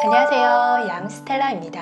안녕하세요, 양스텔라입니다.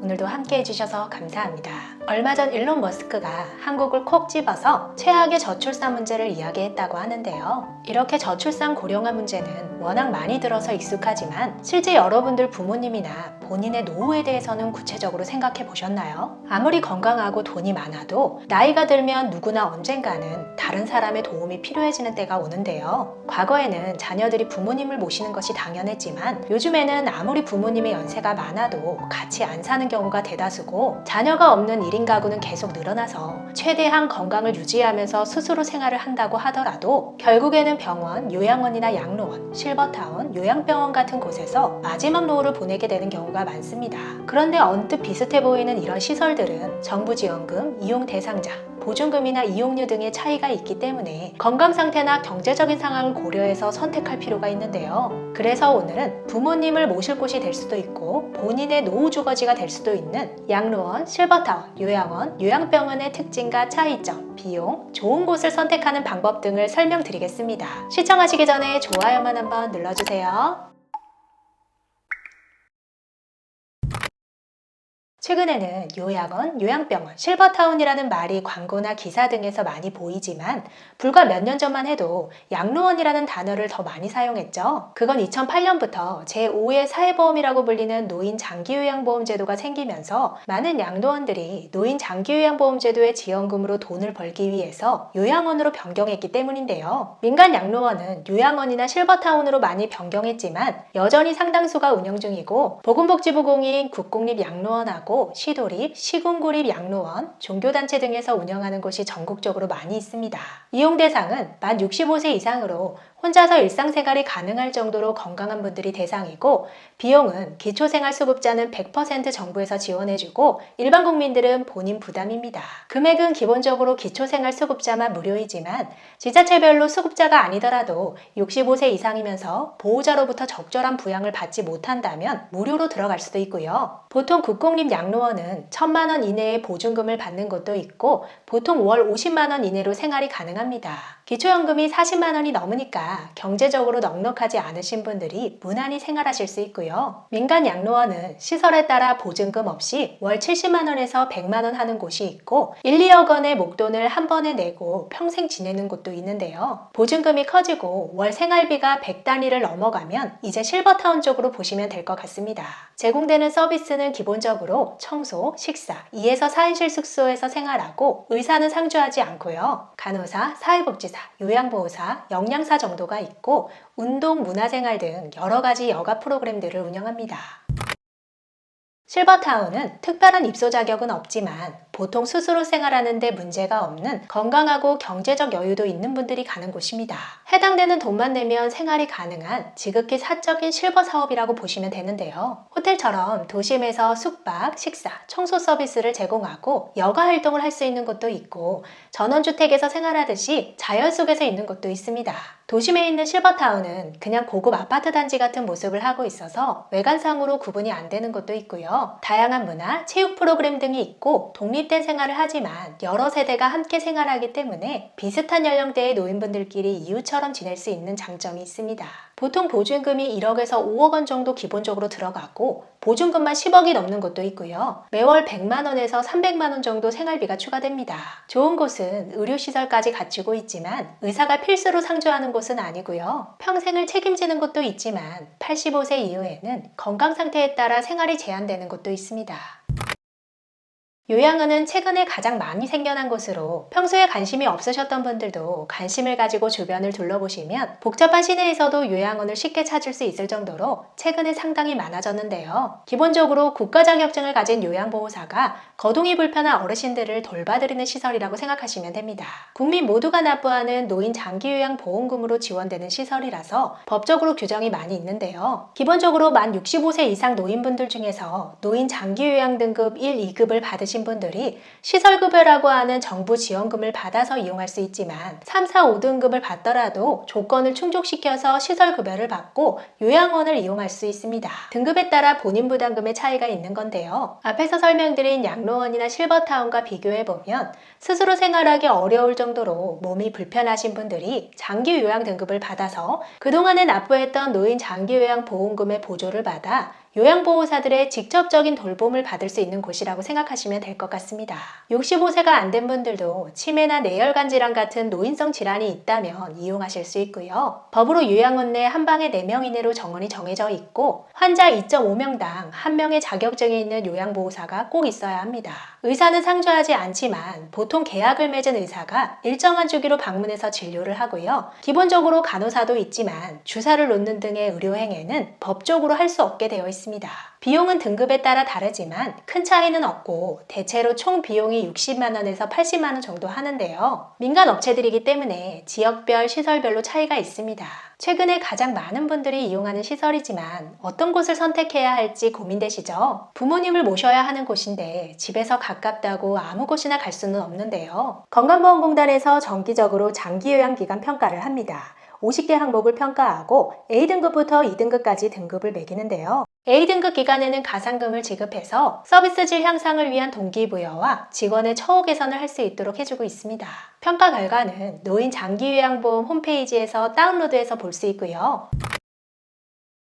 오늘도 함께 해주셔서 감사합니다. 얼마 전 일론 머스크가 한국을 콕 집어서 최악의 저출산 문제를 이야기했다고 하는데요. 이렇게 저출산 고령화 문제는 워낙 많이 들어서 익숙하지만 실제 여러분들 부모님이나 본인의 노후에 대해서는 구체적으로 생각해 보셨나요? 아무리 건강하고 돈이 많아도 나이가 들면 누구나 언젠가는 다른 사람의 도움이 필요해지는 때가 오는데요. 과거에는 자녀들이 부모님을 모시는 것이 당연했지만 요즘에는 아무리 부모님의 연세가 많아도 같이 안 사는 경우가 대다수고 자녀가 없는 1인 가구는 계속 늘어나서 최대한 건강을 유지하면서 스스로 생활을 한다고 하더라도 결국에는 병원, 요양원이나 양로원, 실버타운, 요양병원 같은 곳에서 마지막 노후를 보내게 되는 경우가 많습니다. 그런데 언뜻 비슷해 보이는 이런 시설들은 정부 지원금, 이용 대상자, 보증금이나 이용료 등의 차이가 있기 때문에 건강 상태나 경제적인 상황을 고려해서 선택할 필요가 있는데요. 그래서 오늘은 부모님을 모실 곳이 될 수도 있고 본인의 노후 주거지가 될 수도 있는 양로원, 실버타운, 요양원, 요양병원의 특징과 차이점, 비용, 좋은 곳을 선택하는 방법 등을 설명드리겠습니다. 시청하시기 전에 좋아요만 한번 눌러주세요. 최근에는 요양원, 요양병원, 실버타운이라는 말이 광고나 기사 등에서 많이 보이지만 불과 몇 년 전만 해도 양로원이라는 단어를 더 많이 사용했죠. 그건 2008년부터 제5의 사회보험이라고 불리는 노인 장기요양보험 제도가 생기면서 많은 양로원들이 노인 장기요양보험 제도의 지원금으로 돈을 벌기 위해서 요양원으로 변경했기 때문인데요. 민간 양로원은 요양원이나 실버타운으로 많이 변경했지만 여전히 상당수가 운영 중이고 보건복지부 공인 국공립양로원하고 시도립, 시군구립 양로원, 종교단체 등에서 운영하는 곳이 전국적으로 많이 있습니다. 이용 대상은 만 65세 이상으로 혼자서 일상생활이 가능할 정도로 건강한 분들이 대상이고 비용은 기초생활수급자는 100% 정부에서 지원해주고 일반 국민들은 본인 부담입니다. 금액은 기본적으로 기초생활수급자만 무료이지만 지자체별로 수급자가 아니더라도 65세 이상이면서 보호자로부터 적절한 부양을 받지 못한다면 무료로 들어갈 수도 있고요. 보통 국공립 양로원은 1,000만 원 이내의 보증금을 받는 곳도 있고 보통 월 50만 원 이내로 생활이 가능합니다. 기초연금이 40만 원이 넘으니까 경제적으로 넉넉하지 않으신 분들이 무난히 생활하실 수 있고요. 민간 양로원은 시설에 따라 보증금 없이 월 70만 원에서 100만 원 하는 곳이 있고 1, 2억 원의 목돈을 한 번에 내고 평생 지내는 곳도 있는데요. 보증금이 커지고 월 생활비가 100단위를 넘어가면 이제 실버타운 쪽으로 보시면 될 것 같습니다. 제공되는 서비스는 기본적으로 청소, 식사, 2에서 4인실 숙소에서 생활하고 의사는 상주하지 않고요. 간호사, 사회복지사, 요양보호사, 영양사 정도가 있고 운동, 문화생활 등 여러 가지 여가 프로그램들을 운영합니다. 실버타운은 특별한 입소 자격은 없지만 보통 스스로 생활하는 데 문제가 없는 건강하고 경제적 여유도 있는 분들이 가는 곳입니다. 해당되는 돈만 내면 생활이 가능한 지극히 사적인 실버 사업이라고 보시면 되는데요. 호텔처럼 도심에서 숙박, 식사, 청소 서비스를 제공하고 여가 활동을 할 수 있는 곳도 있고 전원주택에서 생활하듯이 자연 속에서 있는 곳도 있습니다. 도심에 있는 실버타운은 그냥 고급 아파트 단지 같은 모습을 하고 있어서 외관상으로 구분이 안 되는 곳도 있고요. 다양한 문화, 체육 프로그램 등이 있고 독립된 생활을 하지만 여러 세대가 함께 생활하기 때문에 비슷한 연령대의 노인분들끼리 이웃처럼 지낼 수 있는 장점이 있습니다. 보통 보증금이 1억에서 5억 원 정도 기본적으로 들어가고 보증금만 10억이 넘는 곳도 있고요. 매월 100만 원에서 300만 원 정도 생활비가 추가됩니다. 좋은 곳은 의료시설까지 갖추고 있지만 의사가 필수로 상주하는 곳은 아니고요. 평생을 책임지는 곳도 있지만 85세 이후에는 건강 상태에 따라 생활이 제한되는 곳도 있습니다. 요양원은 최근에 가장 많이 생겨난 곳으로 평소에 관심이 없으셨던 분들도 관심을 가지고 주변을 둘러보시면 복잡한 시내에서도 요양원을 쉽게 찾을 수 있을 정도로 최근에 상당히 많아졌는데요. 기본적으로 국가 자격증을 가진 요양보호사가 거동이 불편한 어르신들을 돌봐드리는 시설이라고 생각하시면 됩니다. 국민 모두가 납부하는 노인 장기요양 보험금으로 지원되는 시설이라서 법적으로 규정이 많이 있는데요. 기본적으로 만 65세 이상 노인분들 중에서 노인 장기요양 등급 1, 2급을 받으신 분들이 시설급여라고 하는 정부 지원금을 받아서 이용할 수 있지만 3, 4, 5등급을 받더라도 조건을 충족시켜서 시설급여를 받고 요양원을 이용할 수 있습니다. 등급에 따라 본인 부담금의 차이가 있는 건데요. 앞에서 설명드린 양로원이나 실버타운과 비교해보면 스스로 생활하기 어려울 정도로 몸이 불편하신 분들이 장기요양 등급을 받아서 그동안에 납부했던 노인 장기요양 보험금의 보조를 받아 요양보호사들의 직접적인 돌봄을 받을 수 있는 곳이라고 생각하시면 될 것 같습니다. 65세가 안 된 분들도 치매나 뇌혈관 질환 같은 노인성 질환이 있다면 이용하실 수 있고요. 법으로 요양원 내 한 방에 4명 이내로 정원이 정해져 있고 환자 2.5명당 1명의 자격증이 있는 요양보호사가 꼭 있어야 합니다. 의사는 상주하지 않지만 보통 계약을 맺은 의사가 일정한 주기로 방문해서 진료를 하고요. 기본적으로 간호사도 있지만 주사를 놓는 등의 의료행위는 법적으로 할 수 없게 되어 있습니다. 비용은 등급에 따라 다르지만 큰 차이는 없고 대체로 총 비용이 60만 원에서 80만 원 정도 하는데요. 민간 업체들이기 때문에 지역별, 시설별로 차이가 있습니다. 최근에 가장 많은 분들이 이용하는 시설이지만 어떤 곳을 선택해야 할지 고민되시죠? 부모님을 모셔야 하는 곳인데 집에서 가깝다고 아무 곳이나 갈 수는 없는데요. 건강보험공단에서 정기적으로 장기요양기간 평가를 합니다. 50개 항목을 평가하고 A등급부터 2등급까지 등급을 매기는데요. A등급 기간에는 가산금을 지급해서 서비스 질 향상을 위한 동기부여와 직원의 처우 개선을 할 수 있도록 해주고 있습니다. 평가 결과는 노인 장기요양보험 홈페이지에서 다운로드해서 볼 수 있고요.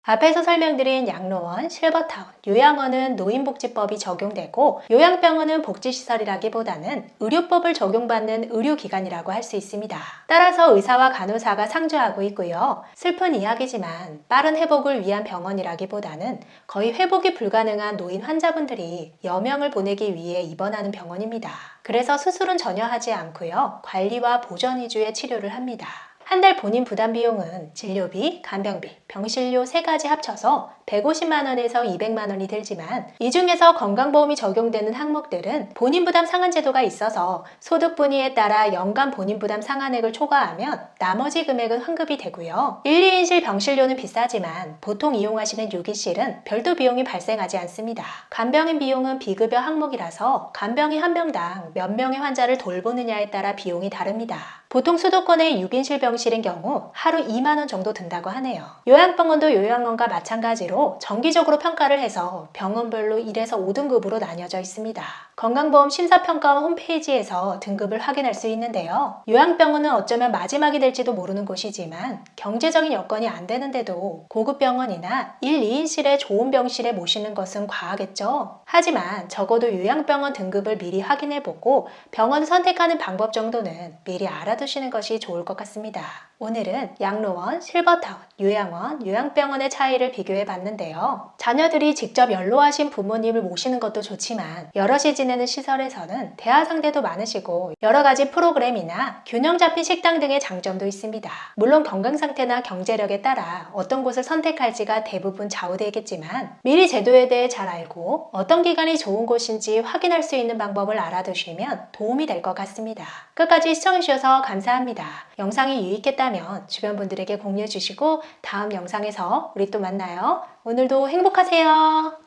앞에서 설명드린 양로원, 실버타운, 요양원은 노인복지법이 적용되고 요양병원은 복지시설이라기보다는 의료법을 적용받는 의료기관이라고 할 수 있습니다. 따라서 의사와 간호사가 상주하고 있고요. 슬픈 이야기지만 빠른 회복을 위한 병원이라기보다는 거의 회복이 불가능한 노인 환자분들이 여명을 보내기 위해 입원하는 병원입니다. 그래서 수술은 전혀 하지 않고요. 관리와 보전 위주의 치료를 합니다. 한 달 본인 부담 비용은 진료비, 간병비, 병실료 3가지 합쳐서 150만 원에서 200만 원이 들지만 이 중에서 건강보험이 적용되는 항목들은 본인 부담 상한 제도가 있어서 소득 분위에 따라 연간 본인 부담 상한액을 초과하면 나머지 금액은 환급이 되고요. 1, 2인실 병실료는 비싸지만 보통 이용하시는 6인실은 별도 비용이 발생하지 않습니다. 간병인 비용은 비급여 항목이라서 간병인 한 명당 몇 명의 환자를 돌보느냐에 따라 비용이 다릅니다. 보통 수도권의 6인실 병실인 경우 하루 2만 원 정도 든다고 하네요. 요양병원도 요양원과 마찬가지로 정기적으로 평가를 해서 병원별로 1에서 5등급으로 나뉘어져 있습니다. 건강보험 심사평가원 홈페이지에서 등급을 확인할 수 있는데요. 요양병원은 어쩌면 마지막이 될지도 모르는 곳이지만 경제적인 여건이 안 되는데도 고급 병원이나 1, 2인실의 좋은 병실에 모시는 것은 과하겠죠. 하지만 적어도 요양병원 등급을 미리 확인해보고 병원을 선택하는 방법 정도는 미리 알아두시는 것이 좋을 것 같습니다. 오늘은 양로원, 실버타운, 요양원, 요양병원의 차이를 비교해 봤는데요. 자녀들이 직접 연로하신 부모님을 모시는 것도 좋지만 여럿이 지내는 시설에서는 대화 상대도 많으시고 여러 가지 프로그램이나 균형 잡힌 식당 등의 장점도 있습니다. 물론 건강 상태나 경제력에 따라 어떤 곳을 선택할지가 대부분 좌우되겠지만 미리 제도에 대해 잘 알고 어떤 기관이 좋은 곳인지 확인할 수 있는 방법을 알아두시면 도움이 될 것 같습니다. 끝까지 시청해주셔서 감사합니다. 영상이 유익했다면 주변 분들에게 공유해 주시고 다음 영상에서 우리 또 만나요. 오늘도 행복하세요.